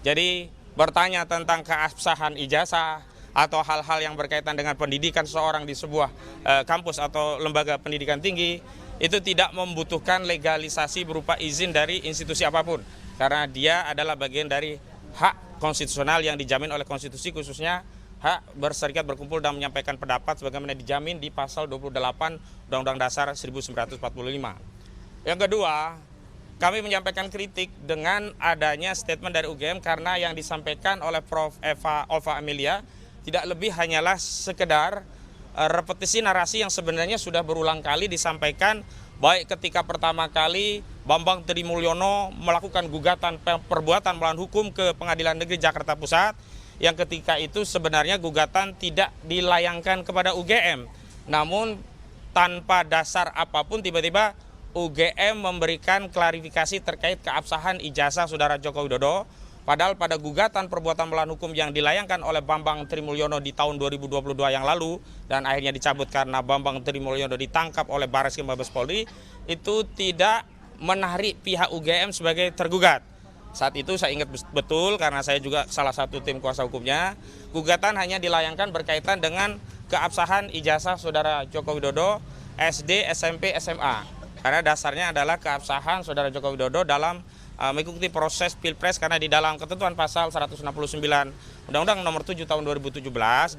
Jadi bertanya tentang keabsahan ijazah atau hal-hal yang berkaitan dengan pendidikan seseorang di sebuah kampus atau lembaga pendidikan tinggi itu tidak membutuhkan legalisasi berupa izin dari institusi apapun, karena dia adalah bagian dari hak konstitusional yang dijamin oleh konstitusi, khususnya hak berserikat, berkumpul, dan menyampaikan pendapat sebagaimana dijamin di pasal 28 Undang-Undang Dasar 1945. Yang kedua, kami menyampaikan kritik dengan adanya statement dari UGM karena yang disampaikan oleh Prof. Ova Amelia tidak lebih hanyalah sekedar repetisi narasi yang sebenarnya sudah berulang kali disampaikan, baik ketika pertama kali Bambang Trimulyono melakukan gugatan perbuatan melawan hukum ke Pengadilan Negeri Jakarta Pusat, yang ketika itu sebenarnya gugatan tidak dilayangkan kepada UGM, namun tanpa dasar apapun tiba-tiba UGM memberikan klarifikasi terkait keabsahan ijazah Saudara Joko Widodo. Padahal pada gugatan perbuatan melawan hukum yang dilayangkan oleh Bambang Trimulyono di tahun 2022 yang lalu dan akhirnya dicabut karena Bambang Trimulyono ditangkap oleh Barreskrim Mabes Polri, itu tidak menarik pihak UGM sebagai tergugat. Saat itu saya ingat betul karena saya juga salah satu tim kuasa hukumnya, gugatan hanya dilayangkan berkaitan dengan keabsahan ijazah Saudara Joko Widodo SD, SMP, SMA. Karena dasarnya adalah keabsahan Saudara Joko Widodo dalam mengikuti proses Pilpres, karena di dalam ketentuan pasal 169 Undang-Undang Nomor 7 Tahun 2017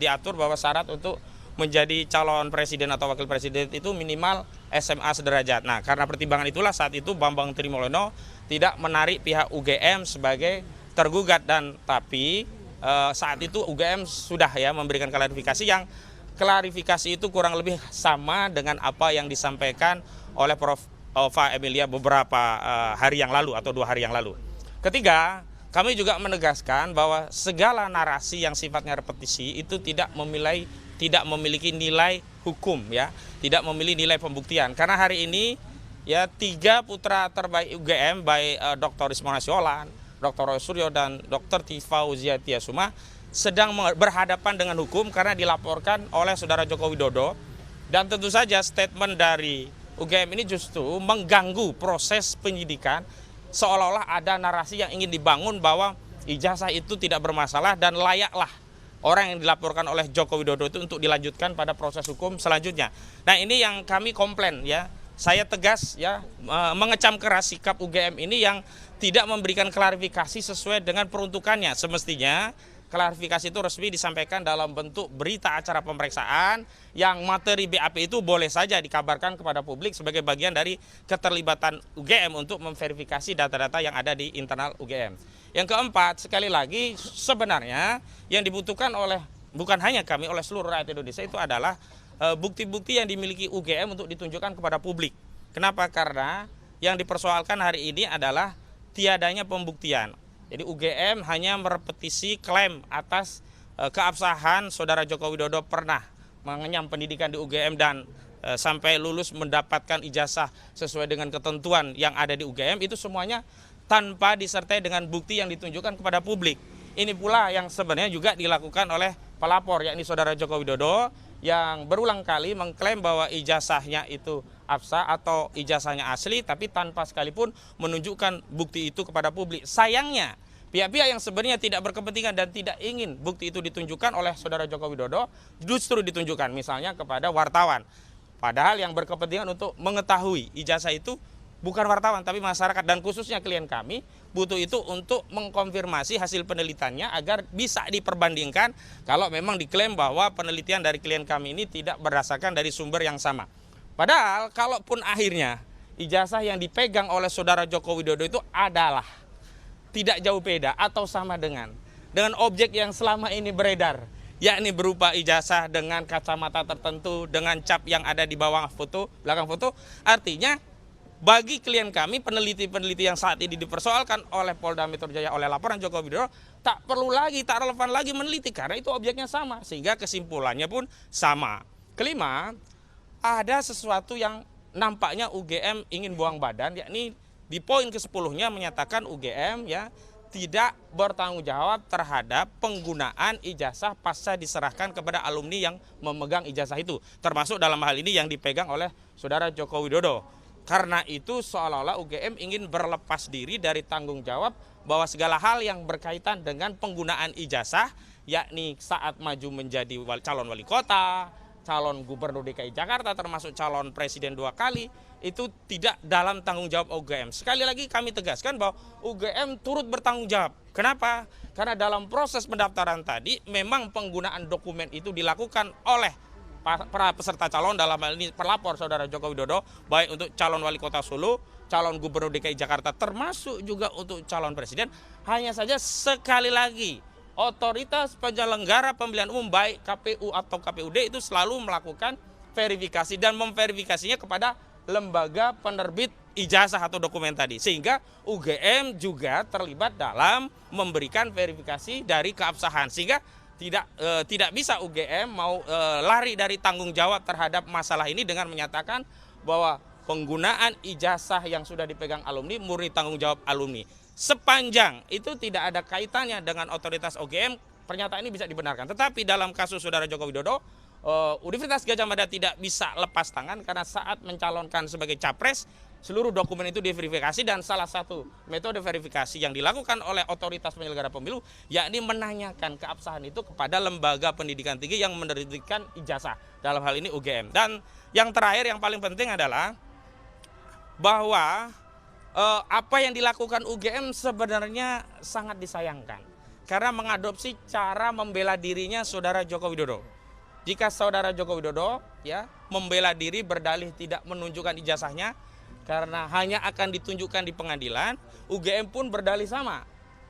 diatur bahwa syarat untuk menjadi calon presiden atau wakil presiden itu minimal SMA sederajat. Nah, karena pertimbangan itulah saat itu Bambang Trimulyono tidak menarik pihak UGM sebagai tergugat, dan tapi saat itu UGM sudah memberikan klarifikasi yang klarifikasi itu kurang lebih sama dengan apa yang disampaikan oleh Prof. Ova Amelia beberapa hari yang lalu atau 2 hari yang lalu. Ketiga, kami juga menegaskan bahwa segala narasi yang sifatnya repetisi itu tidak memiliki nilai hukum, tidak memiliki nilai pembuktian. Karena hari ini 3 putra terbaik UGM, baik Dr. Rismona Siolan, Dr. Roy Suryo, dan Dr. Tifauziah Tiasuma sedang berhadapan dengan hukum karena dilaporkan oleh Saudara Joko Widodo. Dan tentu saja statement dari UGM ini justru mengganggu proses penyidikan, seolah-olah ada narasi yang ingin dibangun bahwa ijazah itu tidak bermasalah dan layaklah orang yang dilaporkan oleh Joko Widodo itu untuk dilanjutkan pada proses hukum selanjutnya. Nah, ini yang kami komplain Saya tegas mengecam keras sikap UGM ini yang tidak memberikan klarifikasi sesuai dengan peruntukannya. Semestinya klarifikasi itu resmi disampaikan dalam bentuk berita acara pemeriksaan yang materi BAP itu boleh saja dikabarkan kepada publik sebagai bagian dari keterlibatan UGM untuk memverifikasi data-data yang ada di internal UGM. Yang keempat, sekali lagi sebenarnya yang dibutuhkan bukan hanya kami, oleh seluruh rakyat Indonesia itu adalah bukti-bukti yang dimiliki UGM untuk ditunjukkan kepada publik. Kenapa? Karena yang dipersoalkan hari ini adalah tiadanya pembuktian. Jadi UGM hanya merepetisi klaim atas keabsahan Saudara Joko Widodo pernah mengenyam pendidikan di UGM dan sampai lulus mendapatkan ijazah sesuai dengan ketentuan yang ada di UGM, itu semuanya tanpa disertai dengan bukti yang ditunjukkan kepada publik. Ini pula yang sebenarnya juga dilakukan oleh pelapor, yakni Saudara Joko Widodo, yang berulang kali mengklaim bahwa ijazahnya itu absah atau ijazahnya asli, tapi tanpa sekalipun menunjukkan bukti itu kepada publik. Sayangnya, pihak-pihak yang sebenarnya tidak berkepentingan dan tidak ingin bukti itu ditunjukkan oleh Saudara Joko Widodo justru ditunjukkan misalnya kepada wartawan. Padahal yang berkepentingan untuk mengetahui ijazah itu bukan wartawan tapi masyarakat, dan khususnya klien kami butuh itu untuk mengkonfirmasi hasil penelitiannya agar bisa diperbandingkan kalau memang diklaim bahwa penelitian dari klien kami ini tidak berdasarkan dari sumber yang sama. Padahal kalaupun akhirnya ijazah yang dipegang oleh Saudara Joko Widodo itu adalah tidak jauh beda atau sama dengan objek yang selama ini beredar, yakni berupa ijazah dengan kacamata tertentu dengan cap yang ada di belakang foto, artinya bagi klien kami, peneliti-peneliti yang saat ini dipersoalkan oleh Polda Metro Jaya oleh laporan Joko Widodo, tak relevan lagi meneliti karena itu objeknya sama, sehingga kesimpulannya pun sama. Kelima, ada sesuatu yang nampaknya UGM ingin buang badan, yakni di poin ke-10-nya menyatakan UGM tidak bertanggung jawab terhadap penggunaan ijazah pasca diserahkan kepada alumni yang memegang ijazah itu, termasuk dalam hal ini yang dipegang oleh Saudara Joko Widodo. Karena itu seolah-olah UGM ingin berlepas diri dari tanggung jawab bahwa segala hal yang berkaitan dengan penggunaan ijazah, yakni saat maju menjadi calon wali kota, calon gubernur DKI Jakarta, termasuk calon presiden 2 kali, itu tidak dalam tanggung jawab UGM. Sekali lagi kami tegaskan bahwa UGM turut bertanggung jawab. Kenapa? Karena dalam proses pendaftaran tadi memang penggunaan dokumen itu dilakukan oleh para peserta calon, dalam hal ini pelapor Saudara Joko Widodo, baik untuk calon wali kota Solo, calon gubernur DKI Jakarta, termasuk juga untuk calon presiden. Hanya saja sekali lagi otoritas penyelenggara pemilihan umum baik KPU atau KPUD itu selalu melakukan verifikasi dan memverifikasinya kepada lembaga penerbit ijazah atau dokumen tadi, sehingga UGM juga terlibat dalam memberikan verifikasi dari keabsahan, sehingga tidak bisa UGM mau lari dari tanggung jawab terhadap masalah ini dengan menyatakan bahwa penggunaan ijazah yang sudah dipegang alumni murni tanggung jawab alumni. Sepanjang itu tidak ada kaitannya dengan otoritas UGM, pernyataan ini bisa dibenarkan. Tetapi dalam kasus Saudara Joko Widodo, Universitas Gadjah Mada tidak bisa lepas tangan karena saat mencalonkan sebagai capres, seluruh dokumen itu diverifikasi, dan salah satu metode verifikasi yang dilakukan oleh otoritas penyelenggara pemilu yakni menanyakan keabsahan itu kepada lembaga pendidikan tinggi yang menerbitkan ijazah, dalam hal ini UGM. Dan yang terakhir yang paling penting adalah bahwa apa yang dilakukan UGM sebenarnya sangat disayangkan karena mengadopsi cara membela dirinya Saudara Joko Widodo. Jika Saudara Joko Widodo membela diri berdalih tidak menunjukkan ijazahnya karena hanya akan ditunjukkan di pengadilan, UGM pun berdalih sama.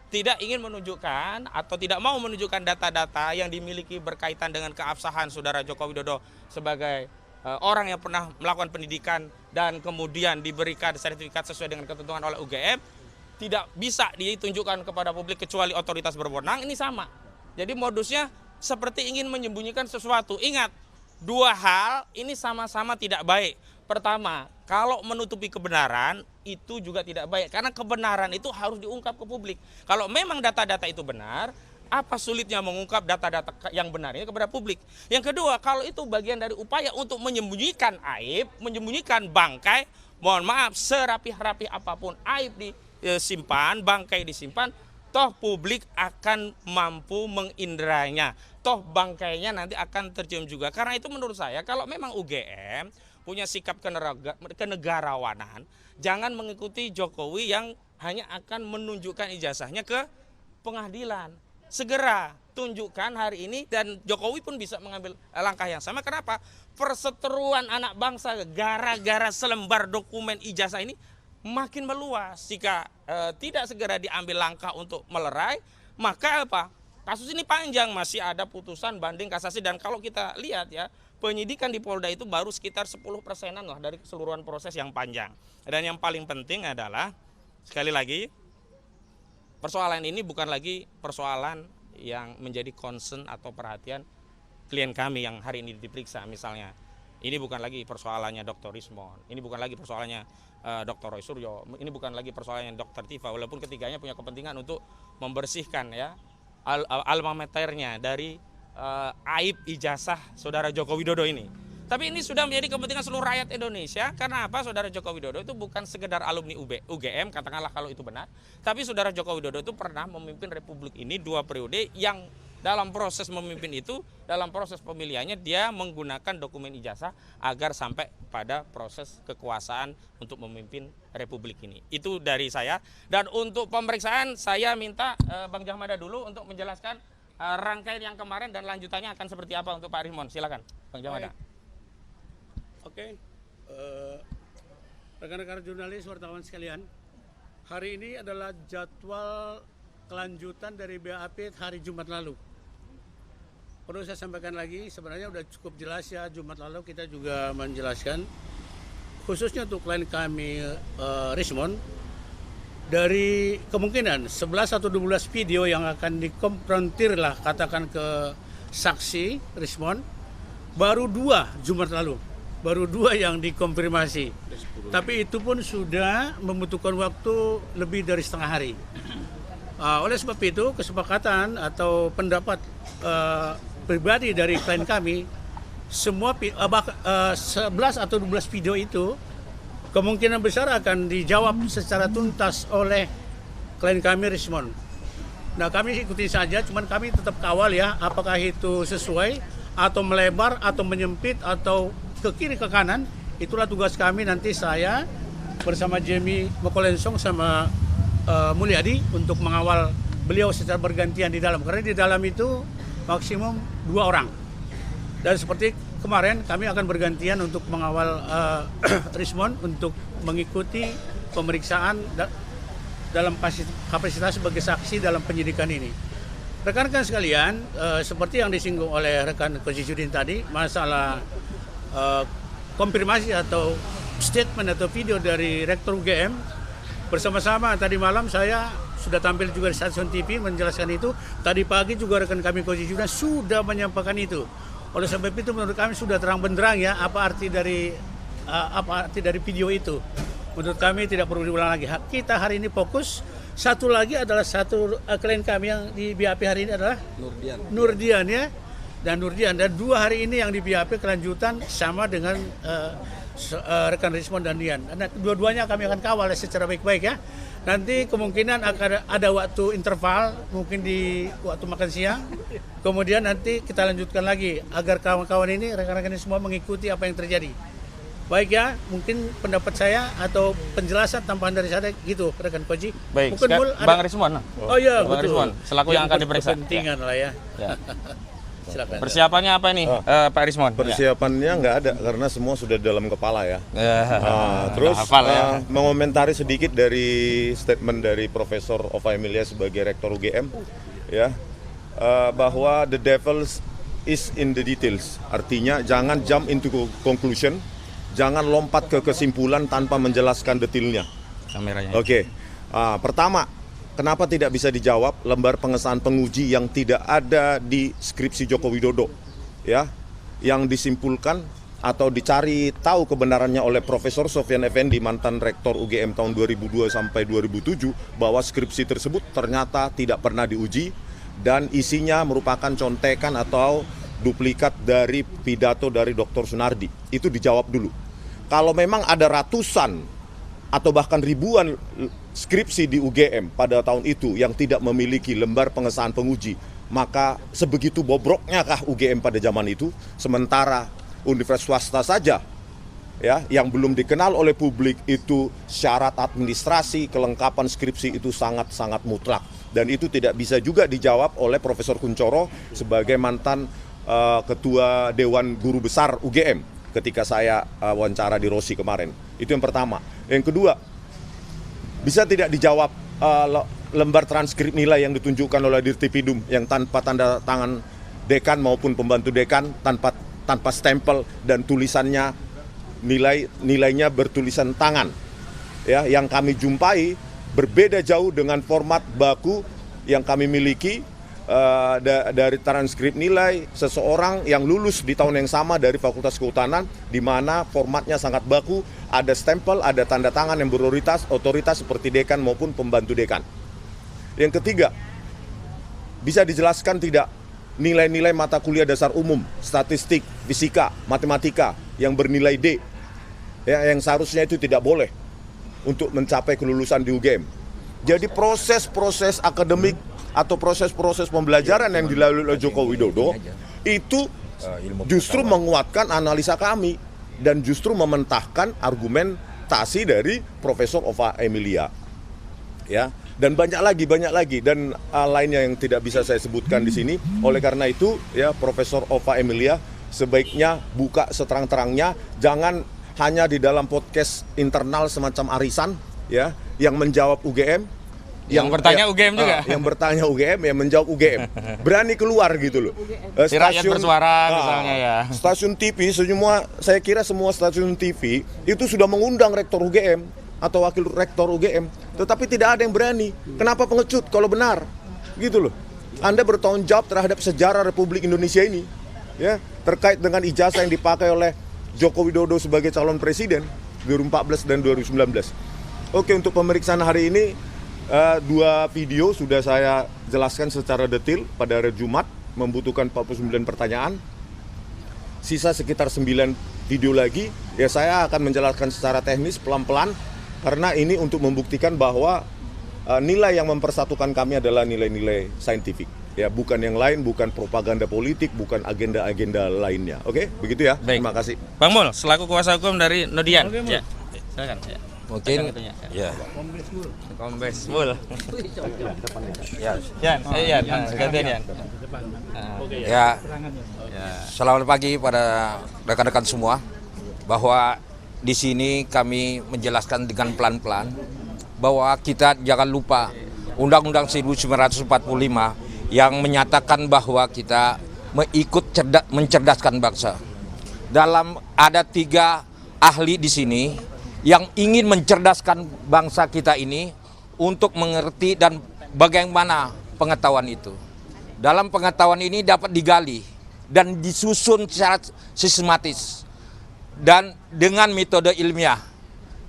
Tidak ingin menunjukkan atau tidak mau menunjukkan data-data yang dimiliki berkaitan dengan keabsahan Saudara Joko Widodo sebagai orang yang pernah melakukan pendidikan dan kemudian diberikan sertifikat sesuai dengan ketentuan oleh UGM, tidak bisa ditunjukkan kepada publik kecuali otoritas berwenang. Ini sama. Jadi modusnya seperti ingin menyembunyikan sesuatu. Ingat, dua hal ini sama-sama tidak baik. Pertama, kalau menutupi kebenaran itu juga tidak baik, karena kebenaran itu harus diungkap ke publik. Kalau memang data-data itu benar, apa sulitnya mengungkap data-data yang benar ini kepada publik? Yang kedua, kalau itu bagian dari upaya untuk menyembunyikan aib, menyembunyikan bangkai, mohon maaf, serapih-rapih apapun aib disimpan, bangkai disimpan, toh publik akan mampu menginderanya, toh bangkainya nanti akan tercium juga. Karena itu menurut saya, kalau memang UGM punya sikap kenegarawanan, jangan mengikuti Jokowi yang hanya akan menunjukkan ijazahnya ke pengadilan. Segera tunjukkan hari ini, dan Jokowi pun bisa mengambil langkah yang sama. Kenapa? Perseteruan anak bangsa gara-gara selembar dokumen ijazah ini makin meluas. Jika tidak segera diambil langkah untuk melerai, maka apa? Kasus ini panjang, masih ada putusan banding kasasi, dan kalau kita lihat penyidikan di Polda itu baru sekitar 10%-an lah dari keseluruhan proses yang panjang. Dan yang paling penting adalah, sekali lagi, persoalan ini bukan lagi persoalan yang menjadi concern atau perhatian klien kami yang hari ini diperiksa misalnya. Ini bukan lagi persoalannya Dr. Rismon, ini bukan lagi persoalannya Dr. Roy Suryo, ini bukan lagi persoalannya Dr. Tifa, walaupun ketiganya punya kepentingan untuk membersihkan alma maternya dari aib ijazah Saudara Joko Widodo ini. Tapi ini sudah menjadi kepentingan seluruh rakyat Indonesia. Karena apa? Saudara Joko Widodo itu bukan sekedar alumni UGM, katakanlah kalau itu benar. Tapi Saudara Joko Widodo itu pernah memimpin Republik ini 2 periode, yang dalam proses memimpin itu, dalam proses pemilihannya dia menggunakan dokumen ijazah agar sampai pada proses kekuasaan untuk memimpin Republik ini. Itu dari saya. Dan untuk pemeriksaan saya minta Bang Jahmada dulu untuk menjelaskan rangkaian yang kemarin dan lanjutannya akan seperti apa untuk Pak Rismon. Silakan Bang Jahmada. Oke, rekan-rekan jurnalis, wartawan sekalian, hari ini adalah jadwal kelanjutan dari BAP hari Jumat lalu. Perlu saya sampaikan lagi, sebenarnya sudah cukup jelas ya, Jumat lalu kita juga menjelaskan, khususnya untuk klien kami Rismon, dari kemungkinan 11 atau 12 video yang akan dikonfrontir lah, katakan ke saksi Rismon, baru 2 Jumat lalu. Baru 2 yang dikonfirmasi, tapi itu pun sudah membutuhkan waktu lebih dari setengah hari. Oleh sebab itu kesepakatan atau pendapat pribadi dari klien kami, semua 11 atau 12 video itu kemungkinan besar akan dijawab secara tuntas oleh klien kami Rismond. Nah, kami ikuti saja, cuman kami tetap kawal ya, apakah itu sesuai atau melebar atau menyempit atau ke kiri ke kanan. Itulah tugas kami, nanti saya bersama Jamie Mokolensong sama Mulyadi untuk mengawal beliau secara bergantian di dalam, karena di dalam itu maksimum 2 orang. Dan seperti kemarin kami akan bergantian untuk mengawal Rismond untuk mengikuti pemeriksaan dalam kapasitas sebagai saksi dalam penyidikan ini. Rekan-rekan sekalian, seperti yang disinggung oleh rekan Koji Judin tadi, masalah konfirmasi atau statement atau video dari Rektor UGM, bersama-sama tadi malam saya sudah tampil juga di stasiun TV menjelaskan itu. Tadi pagi juga rekan kami Koji Judin sudah menyampaikan itu. Oleh sebab itu menurut kami sudah terang benderang ya apa arti dari video itu. Menurut kami tidak perlu diulang lagi. Kita hari ini fokus. Satu lagi adalah klien kami yang di BAP hari ini adalah Nurdian ya. Dan 2 hari ini yang di BAP kelanjutan sama dengan rekan Rismond dan Dian. Nah, dua-duanya kami akan kawal secara baik-baik ya. Nanti kemungkinan akan ada waktu interval, mungkin di waktu makan siang. Kemudian nanti kita lanjutkan lagi agar kawan-kawan ini, rekan-rekan ini semua mengikuti apa yang terjadi. Baik ya, mungkin pendapat saya atau penjelasan tambahan dari saya gitu, rekan Koji. Baik, mungkin Bang Rismond. Oh iya, Bang betul. Rismond, selaku yang akan diperiksa. Kepentingan lah ya. Silakan. Persiapannya apa ini, Pak Rismond? Persiapannya nggak ada karena semua sudah dalam kepala ya. Terus hafal ya. mengomentari sedikit dari statement dari Profesor Ova Emilia sebagai Rektor UGM ya, bahwa the devil is in the details. Artinya jangan jump into conclusion, jangan lompat ke kesimpulan tanpa menjelaskan detailnya. Kameranya. Oke. Pertama, kenapa tidak bisa dijawab lembar pengesahan penguji yang tidak ada di skripsi Joko Widodo, ya, yang disimpulkan atau dicari tahu kebenarannya oleh Profesor Sofyan Effendi, mantan Rektor UGM tahun 2002 sampai 2007, bahwa skripsi tersebut ternyata tidak pernah diuji dan isinya merupakan contekan atau duplikat dari pidato dari Dr. Sunardi. Itu dijawab dulu. Kalau memang ada ratusan atau bahkan ribuan skripsi di UGM pada tahun itu yang tidak memiliki lembar pengesahan penguji, maka sebegitu bobroknya kah UGM pada zaman itu? Sementara universitas swasta saja ya yang belum dikenal oleh publik itu syarat administrasi kelengkapan skripsi itu sangat-sangat mutlak, dan itu tidak bisa juga dijawab oleh Profesor Kuncoro sebagai mantan Ketua Dewan Guru Besar UGM ketika saya wawancara di Rosi kemarin. Itu yang pertama. Yang kedua, bisa tidak dijawab lembar transkrip nilai yang ditunjukkan oleh Dirtipidum yang tanpa tanda tangan dekan maupun pembantu dekan, tanpa stempel dan tulisannya nilainya bertulisan tangan. Ya, yang kami jumpai berbeda jauh dengan format baku yang kami miliki dari transkrip nilai seseorang yang lulus di tahun yang sama dari Fakultas Kehutanan, di mana formatnya sangat baku, ada stempel, ada tanda tangan yang otoritas seperti dekan maupun pembantu dekan. Yang ketiga, bisa dijelaskan tidak nilai-nilai mata kuliah dasar umum, statistik, fisika, matematika yang bernilai D, ya, yang seharusnya itu tidak boleh untuk mencapai kelulusan di UGM. Jadi proses-proses akademik atau proses-proses pembelajaran yang dilalui oleh Joko Widodo itu justru menguatkan analisa kami dan justru mementahkan argumentasi dari Profesor Ova Emilia. Ya, dan banyak lagi dan lainnya yang tidak bisa saya sebutkan di sini. Oleh karena itu, ya, Profesor Ova Emilia sebaiknya buka seterang-terangnya, jangan hanya di dalam podcast internal semacam arisan, ya, yang menjawab UGM. Yang bertanya UGM juga. Yang bertanya UGM, yang menjawab UGM. Berani keluar gitu loh. Rakyat bersuara misalnya ya. Stasiun TV, saya kira semua stasiun TV itu sudah mengundang Rektor UGM atau Wakil Rektor UGM. Tetapi tidak ada yang berani. Kenapa pengecut kalau benar? Gitu loh. Anda bertanggung jawab terhadap sejarah Republik Indonesia ini. Ya, terkait dengan ijazah yang dipakai oleh Joko Widodo sebagai calon presiden 2014 dan 2019. Oke, untuk pemeriksaan hari ini 2 video sudah saya jelaskan secara detail pada hari Jumat, membutuhkan 49 pertanyaan. Sisa sekitar 9 video lagi, ya saya akan menjelaskan secara teknis pelan-pelan karena ini untuk membuktikan bahwa nilai yang mempersatukan kami adalah nilai-nilai saintifik. Ya, bukan yang lain, bukan propaganda politik, bukan agenda-agenda lainnya. Oke, begitu ya. Baik. Terima kasih. Bang Mul, selaku kuasa hukum dari Nodian. Oke, Mul. Ya. Silakan. Ya. Mungkin ya. Kombes Mul. Ya. Yan, gantian Yan. Ya. Selamat pagi pada rekan-rekan semua, bahwa di sini kami menjelaskan dengan pelan-pelan bahwa kita jangan lupa Undang-Undang 1945 yang menyatakan bahwa kita mencerdaskan bangsa. Ada 3 ahli di sini yang ingin mencerdaskan bangsa kita ini untuk mengerti dan bagaimana pengetahuan itu. Dalam pengetahuan ini dapat digali dan disusun secara sistematis dan dengan metode ilmiah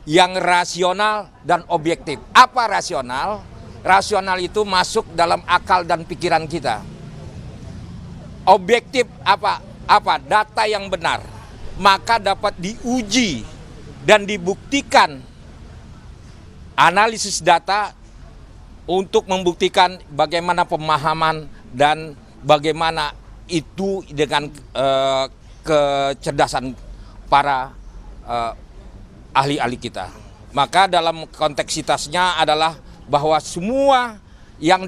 yang rasional dan objektif. Apa rasional? Rasional itu masuk dalam akal dan pikiran kita. Objektif apa? Data yang benar. Maka dapat diuji dan dibuktikan analisis data untuk membuktikan bagaimana pemahaman dan bagaimana itu dengan kecerdasan para ahli-ahli kita. Maka dalam konteksitasnya adalah bahwa semua yang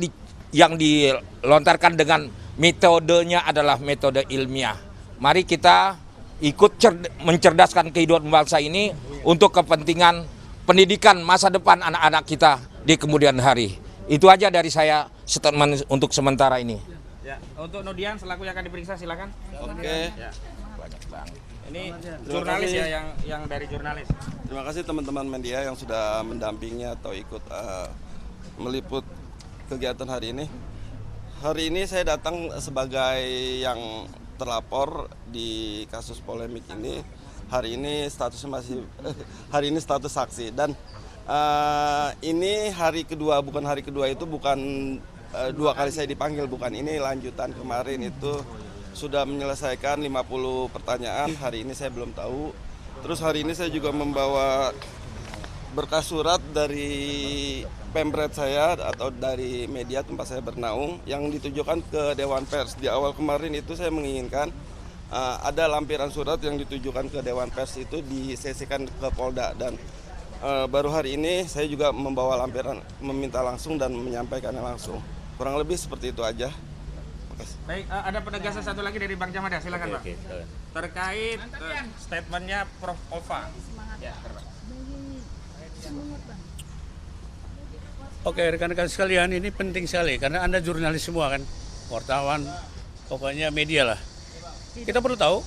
dilontarkan dengan metodenya adalah metode ilmiah. Mari kita ikut mencerdaskan kehidupan bangsa ini untuk kepentingan pendidikan masa depan anak-anak kita di kemudian hari. Itu aja dari saya statement untuk sementara ini. Ya, untuk Nodian selaku yang akan diperiksa silakan. Oke. Ya. Ini jurnalis ya yang dari jurnalis. Terima kasih teman-teman media yang sudah mendampingi atau ikut meliput kegiatan hari ini. Hari ini saya datang sebagai yang terlapor di kasus polemik ini. Hari ini statusnya hari ini status saksi dan ini hari kedua, bukan hari kedua itu bukan 2 kali saya dipanggil, bukan, ini lanjutan kemarin itu sudah menyelesaikan 50 pertanyaan. Hari ini saya belum tahu. Terus hari ini saya juga membawa berkas surat dari pemret saya atau dari media tempat saya bernaung yang ditujukan ke Dewan Pers. Di awal kemarin itu saya menginginkan ada lampiran surat yang ditujukan ke Dewan Pers itu disesikan ke Polda, dan baru hari ini saya juga membawa lampiran meminta langsung dan menyampaikannya langsung. Kurang lebih seperti itu aja. Baik, ada penegasan satu lagi dari Bang Jamada, silakan Bang. Terkait statementnya Prof. Ova. Ya, Oke, rekan-rekan sekalian, ini penting sekali karena Anda jurnalis semua kan, wartawan, pokoknya media lah. Kita perlu tahu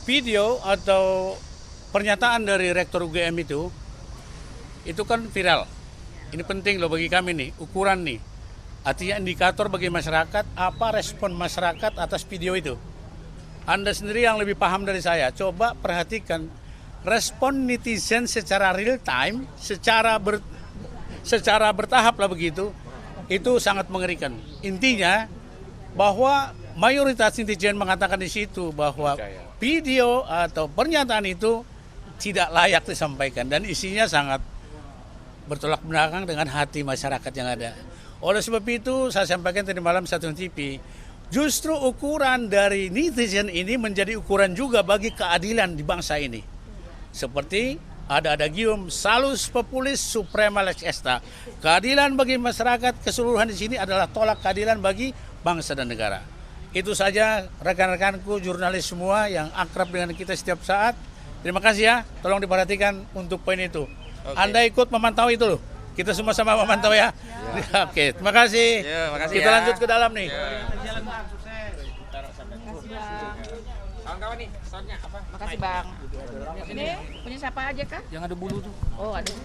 video atau pernyataan dari Rektor UGM itu kan viral. Ini penting loh bagi kami nih, ukuran nih. Artinya indikator bagi masyarakat, apa respon masyarakat atas video itu. Anda sendiri yang lebih paham dari saya, coba perhatikan respon netizen secara real time, secara bertahap lah begitu, itu sangat mengerikan. Intinya bahwa mayoritas netizen mengatakan di situ bahwa video atau pernyataan itu tidak layak disampaikan dan isinya sangat bertolak belakang dengan hati masyarakat yang ada. Oleh sebab itu saya sampaikan tadi malam Stasiun TV, justru ukuran dari netizen ini menjadi ukuran juga bagi keadilan di bangsa ini. Seperti ada adagium salus populis suprema lex extra. Keadilan bagi masyarakat keseluruhan di sini adalah tolak keadilan bagi bangsa dan negara. Itu saja rekan-rekanku jurnalis semua yang akrab dengan kita setiap saat. Terima kasih ya, tolong diperhatikan untuk poin itu. Anda ikut memantau itu loh. Kita semua sama memantau ya. Oke, terima kasih. makasih Kita ya. lanjut ke dalam nih. Kawan-kawan nih, soalnya apa? Makasih Bang. Ini punya siapa aja kah? Yang ada bulu tuh. Oh ada.